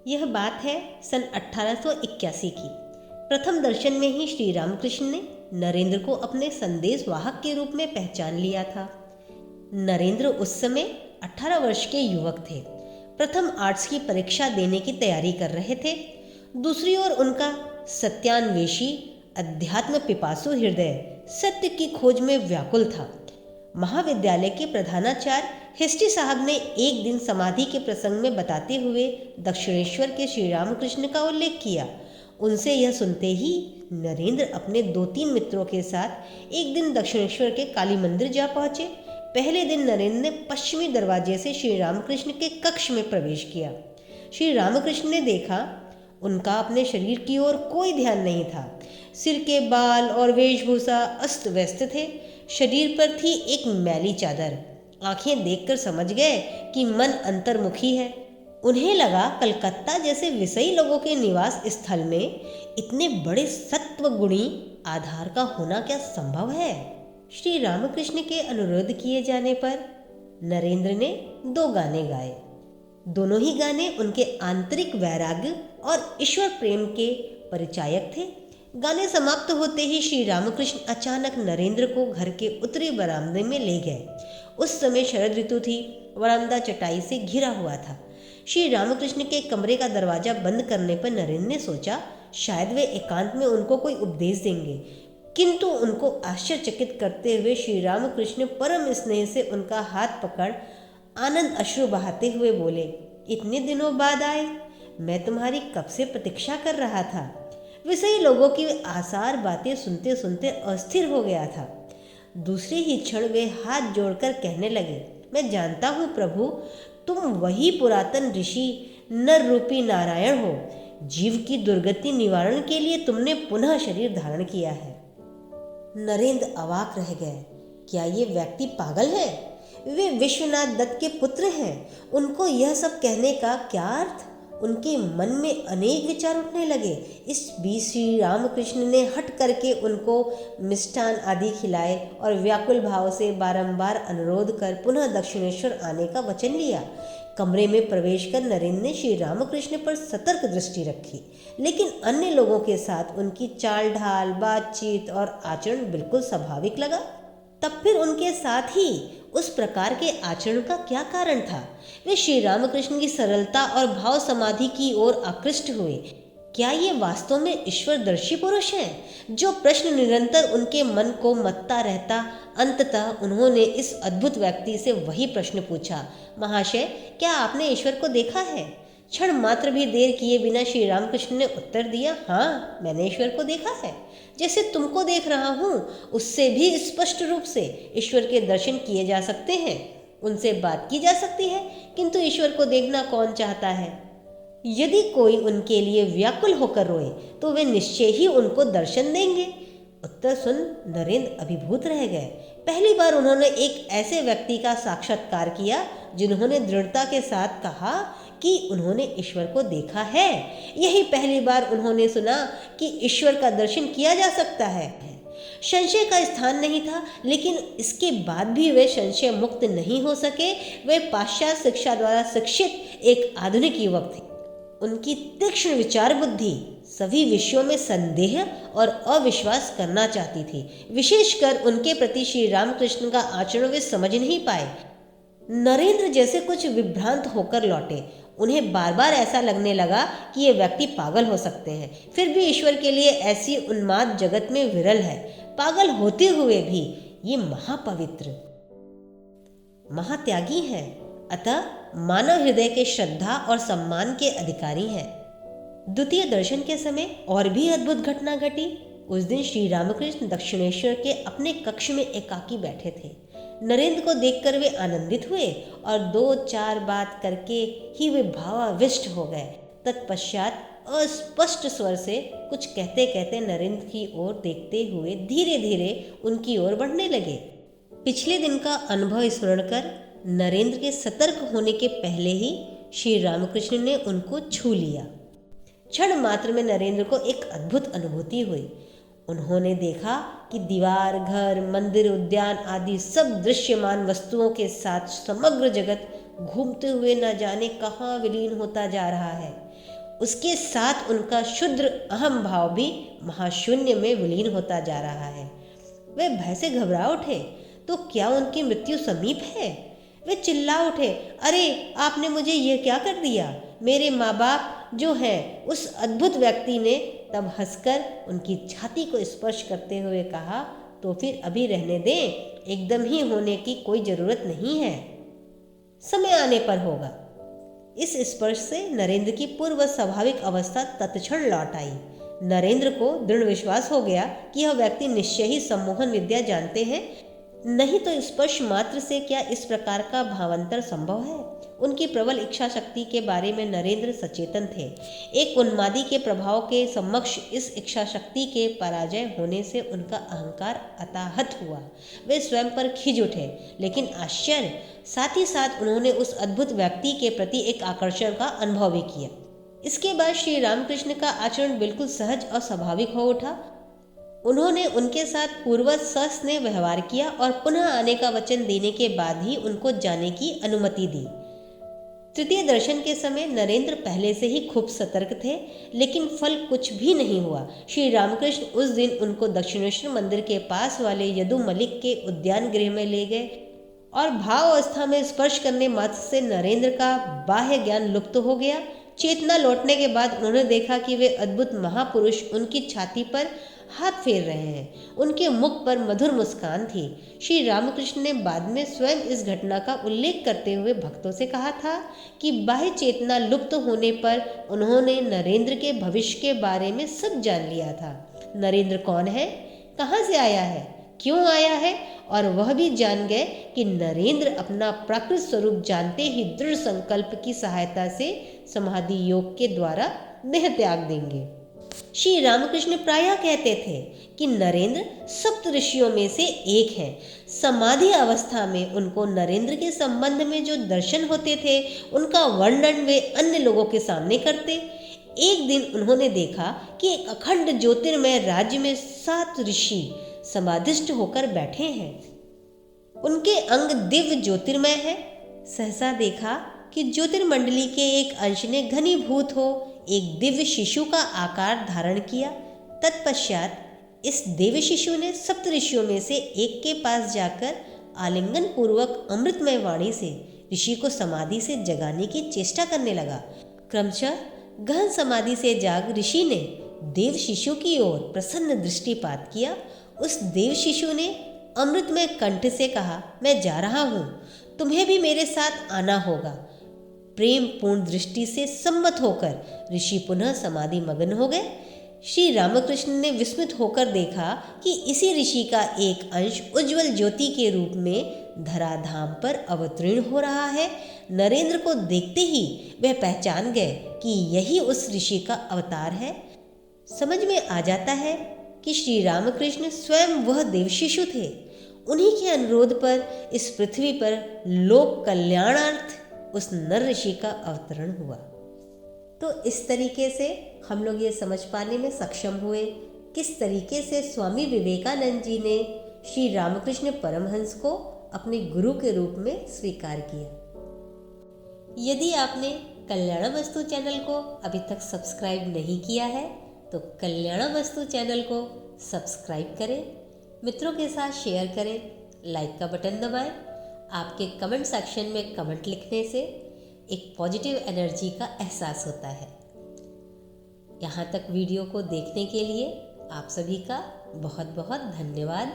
यह बात है सन 1881 की। प्रथम दर्शन में ही श्री रामकृष्ण ने नरेंद्र को अपने संदेश वाहक के रूप में पहचान लिया था। नरेंद्र उस समय 18 वर्ष के युवक थे। प्रथम आर्ट्स की परीक्षा देने की तैयारी कर रहे थे। दूसरी ओर उनका सत्यान्वेषी, अध्यात्म पिपासु हृदय सत्य की खोज में व्याकुल था। महाविद्यालय के प्रधानाचार्य हिस्ट्री साहब ने एक दिन समाधि के प्रसंग में बताते हुए दक्षिणेश्वर के श्री रामकृष्ण का उल्लेख किया। उनसे यह सुनते ही नरेंद्र अपने 2-3 मित्रों के साथ एक दिन दक्षिणेश्वर के काली मंदिर जा पहुंचे। पहले दिन नरेंद्र ने पश्चिमी दरवाजे से श्री रामकृष्ण के कक्ष में प्रवेश किया। श्री रामकृष्ण ने देखा उनका अपने शरीर की ओर कोई ध्यान नहीं था। सिर के बाल और वेशभूषा अस्त व्यस्त थे। शरीर पर थी एक मैली चादर। आंखें देखकर समझ गए कि मन अंतर्मुखी है। उन्हें लगा कलकत्ता जैसे विषयी लोगों के निवास स्थल में इतने बड़े सत्व गुणी आधार का होना क्या संभव है। श्री रामकृष्ण के अनुरोध किए जाने पर नरेंद्र ने 2 गाने गाए। दोनों ही गाने उनके आंतरिक वैराग्य और ईश्वर प्रेम के परिचायक थे। गाने समाप्त होते ही श्री रामकृष्ण अचानक नरेंद्र को घर के उत्तरी बरामदे में ले गए। उस समय शरद ऋतु थी। बरामदा चटाई से घिरा हुआ था। श्री रामकृष्ण के कमरे का दरवाजा बंद करने पर नरेंद्र ने सोचा शायद वे एकांत में उनको कोई उपदेश देंगे, किंतु उनको आश्चर्यचकित करते हुए श्री रामकृष्ण परम स्नेह से उनका हाथ पकड़ आनंद अश्रु बहाते हुए बोले, इतने दिनों बाद आए, मैं तुम्हारी कब से प्रतीक्षा कर रहा था। विषयी लोगों की आसार बातें सुनते सुनते अस्थिर हो गया था। दूसरे ही क्षण वे हाथ जोड़कर कहने लगे, मैं जानता हूँ प्रभु, तुम वही पुरातन ऋषि नर रूपी नारायण हो। जीव की दुर्गति निवारण के लिए तुमने पुनः शरीर धारण किया है। नरेंद्र अवाक रह गए। क्या ये व्यक्ति पागल है? वे विश्वनाथ दत्त के पुत्र हैं। उनको यह सब कहने का क्या अर्थ? उनके मन में अनेक विचार उठने लगे। इस बीच श्री रामकृष्ण ने हट करके उनको मिष्ठान आदि खिलाए और व्याकुल भाव से बारंबार अनुरोध कर पुनः दक्षिणेश्वर आने का वचन लिया। कमरे में प्रवेश कर नरेंद्र ने श्री रामकृष्ण पर सतर्क दृष्टि रखी, लेकिन अन्य लोगों के साथ उनकी चाल ढाल, बातचीत और आचरण बिल्कुल स्वाभाविक लगा। तब फिर उनके साथ ही उस प्रकार के आचरण का क्या कारण था? वे श्री रामकृष्ण की सरलता और भाव समाधि की ओर आकृष्ट हुए। क्या ये वास्तव में ईश्वरदर्शी पुरुष हैं? जो प्रश्न निरंतर उनके मन को मत्ता रहता, अंततः उन्होंने इस अद्भुत व्यक्ति से वही प्रश्न पूछा, महाशय, क्या आपने ईश्वर को देखा है? क्षण मात्र भी देर किए बिना श्री रामकृष्ण ने उत्तर दिया, हाँ, मैंने ईश्वर को देखा है। जैसे तुमको देख रहा हूँ, उससे भी स्पष्ट रूप से ईश्वर के दर्शन किए जा सकते हैं, उनसे बात की जा सकती है, किंतु ईश्वर को देखना कौन चाहता है? यदि कोई उनके लिए व्याकुल होकर रोए तो वे निश्चय ही उनको दर्शन देंगे। उत्तर सुन नरेंद्र अभिभूत रह गए। पहली बार उन्होंने एक ऐसे व्यक्ति का साक्षात्कार किया जिन्होंने दृढ़ता के साथ कहा कि उन्होंने ईश्वर को देखा है। यही पहली बार उन्होंने सुना कि ईश्वर का दर्शन किया जा सकता है। संशय का स्थान नहीं था, लेकिन इसके बाद भी वे संशय मुक्त नहीं हो सके। वे पाश्चात्य शिक्षा द्वारा शिक्षित एक आधुनिक युवक थे। उनकी तीक्ष्ण विचार बुद्धि सभी विषयों में संदेह और अविश्वास करना चाहती थी। विशेषकर उनके प्रति श्री रामकृष्ण का आचरण वे समझ नहीं पाए। नरेंद्र जैसे कुछ विभ्रांत होकर लौटे। उन्हें बार बार ऐसा लगने लगा कि ये व्यक्ति पागल हो सकते हैं। फिर भी ईश्वर के लिए ऐसी उन्माद जगत में विरल है। पागल होते हुए भी ये महापवित्र, महात्यागी हैं, अतः मानव हृदय के श्रद्धा और सम्मान के अधिकारी हैं। द्वितीय दर्शन के समय और भी अद्भुत घटना घटी। उस दिन श्री रामकृष्ण दक्षिणेश्वर के अपने कक्ष में एकाकी बैठे थे। नरेंद्र को देखकर वे आनंदित हुए और 2-4 बात करके ही वे भावाविष्ट हो गए। तत्पश्चात अस्पष्ट स्वर से कुछ कहते कहते नरेंद्र की ओर देखते हुए धीरे धीरे उनकी ओर बढ़ने लगे। पिछले दिन का अनुभव स्मरण कर नरेंद्र के सतर्क होने के पहले ही श्री रामकृष्ण ने उनको छू लिया। क्षण मात्र में नरेंद्र को एक अद्भुत अनुभूति हुई। उन्होंने देखा कि दीवार, घर, मंदिर, उद्यान आदि सब दृश्यमान वस्तुओं के साथ समग्र जगत घूमते हुए न जाने कहाँ विलीन होता जा रहा है। उसके साथ उनका शुद्र अहम भाव भी महाशून्य में विलीन होता जा रहा है। वे भय से घबरा उठे, तो क्या उनकी मृत्यु समीप है? वे चिल्ला उठे, अरे आपने मुझे यह क्या कर दिया? मेरे माँ बाप जो हैं। उस अद्भुत व्यक्ति ने तब हंसकर उनकी छाती को स्पर्श करते हुए कहा, तो फिर अभी रहने दें, एकदम ही होने की कोई जरूरत नहीं है, समय आने पर होगा। इस स्पर्श से नरेंद्र की पूर्व स्वाभाविक अवस्था तत्क्षण लौट आई। नरेंद्र को दृढ़ विश्वास हो गया कि यह व्यक्ति निश्चय ही सम्मोहन विद्या जानते हैं, नहीं तो स्पर्श मात्र से क्या इस प्रकार का भावांतर संभव है। उनकी प्रबल इच्छा शक्ति के बारे में नरेंद्र सचेतन थे। एक उन्मादी के प्रभाव के समक्ष इस इच्छा शक्ति के पराजय होने से उनका अहंकार अताहत हुआ। वे स्वयं पर खिज उठे, लेकिन आश्चर्य, साथ ही साथ उन्होंने उस अद्भुत व्यक्ति के प्रति एक आकर्षण का अनुभव भी किया। इसके बाद श्री रामकृष्ण का आचरण बिल्कुल सहज और स्वाभाविक हो उठा। उन्होंने उनके साथ पूर्वज सस्नेह व्यवहार किया और पुनः आने का वचन देने के बाद ही उनको जाने की अनुमति दी। तृतीय दर्शन के समय नरेंद्र पहले से ही खूब सतर्क थे, लेकिन फल कुछ भी नहीं हुआ। श्री रामकृष्ण उस दिन उनको दक्षिणेश्वर मंदिर के पास वाले यदु मलिक के उद्यान गृह में ले गए और भाव अवस्था में स्पर्श करने मात्र से नरेंद्र का बाह्य ज्ञान लुप्त हो गया। चेतना लौटने के बाद उन्होंने देखा कि वे अद्भुत महापुरुष उनकी छाती पर हाथ फेर रहे हैं। उनके मुख पर मधुर मुस्कान थी। श्री रामकृष्ण ने बाद में स्वयं इस घटना का उल्लेख करते हुए भक्तों से कहा था कि बाह्य चेतना लुप्त होने पर उन्होंने नरेंद्र के भविष्य के बारे में सब जान लिया था। नरेंद्र कौन है, कहाँ से आया है, क्यों आया है, और वह भी जान गए कि नरेंद्र अपना प्राकृत स्वरूप जानते ही दृढ़ संकल्प की सहायता से समाधि योग के द्वारा देह त्याग देंगे। श्री रामकृष्ण प्रायः कहते थे कि नरेंद्र सप्त ऋषियों में से एक है। समाधि अवस्था में उनको नरेंद्र के संबंध में जो दर्शन होते थे, उनका वर्णन वे अन्य लोगों के सामने करते। एक दिन उन्होंने देखा कि एक अखंड ज्योतिर्मय राज्य में 7 ऋषि समाधिष्ठ होकर बैठे हैं। उनके अंग दिव्य ज्योतिर्मय है। सहसा देखा कि ज्योतिर्मंडली के एक अंश ने घनीभूत हो एक दिव्य शिशु का आकार धारण किया। तत्पश्चात इस दिव्य शिशु ने सप्त ऋषियों में से एक के पास जाकर आलिंगन पूर्वक अमृतमय वाणी से ऋषि को समाधि से जगाने की चेष्टा करने लगा। क्रमशः गहन समाधि से जाग ऋषि ने देव शिशु की ओर प्रसन्न दृष्टिपात किया। उस देव शिशु ने अमृतमय कंठ से कहा, मैं जा रहा हूँ, तुम्हें भी मेरे साथ आना होगा। प्रेम पूर्ण दृष्टि से सम्मत होकर ऋषि पुनः समाधि मग्न हो गए। श्री रामकृष्ण ने विस्मित होकर देखा कि इसी ऋषि का एक अंश उज्जवल ज्योति के रूप में धराधाम पर अवतीर्ण हो रहा है। नरेंद्र को देखते ही वह पहचान गए कि यही उस ऋषि का अवतार है। समझ में आ जाता है कि श्री रामकृष्ण स्वयं वह देव शिशु थे। उन्हीं के अनुरोध पर इस पृथ्वी पर लोक कल्याणार्थ उस नर ऋषि का अवतरण हुआ। तो इस तरीके से हम लोग ये समझ पाने में सक्षम हुए किस तरीके से स्वामी विवेकानंद जी ने श्री रामकृष्ण परमहंस को अपने गुरु के रूप में स्वीकार किया। यदि आपने कल्याणवस्तु चैनल को अभी तक सब्सक्राइब नहीं किया है तो कल्याणवस्तु चैनल को सब्सक्राइब करें, मित्रों के साथ शेयर करें, लाइक का बटन दबाएं। आपके कमेंट सेक्शन में कमेंट लिखने से एक पॉजिटिव एनर्जी का एहसास होता है। यहाँ तक वीडियो को देखने के लिए आप सभी का बहुत बहुत धन्यवाद।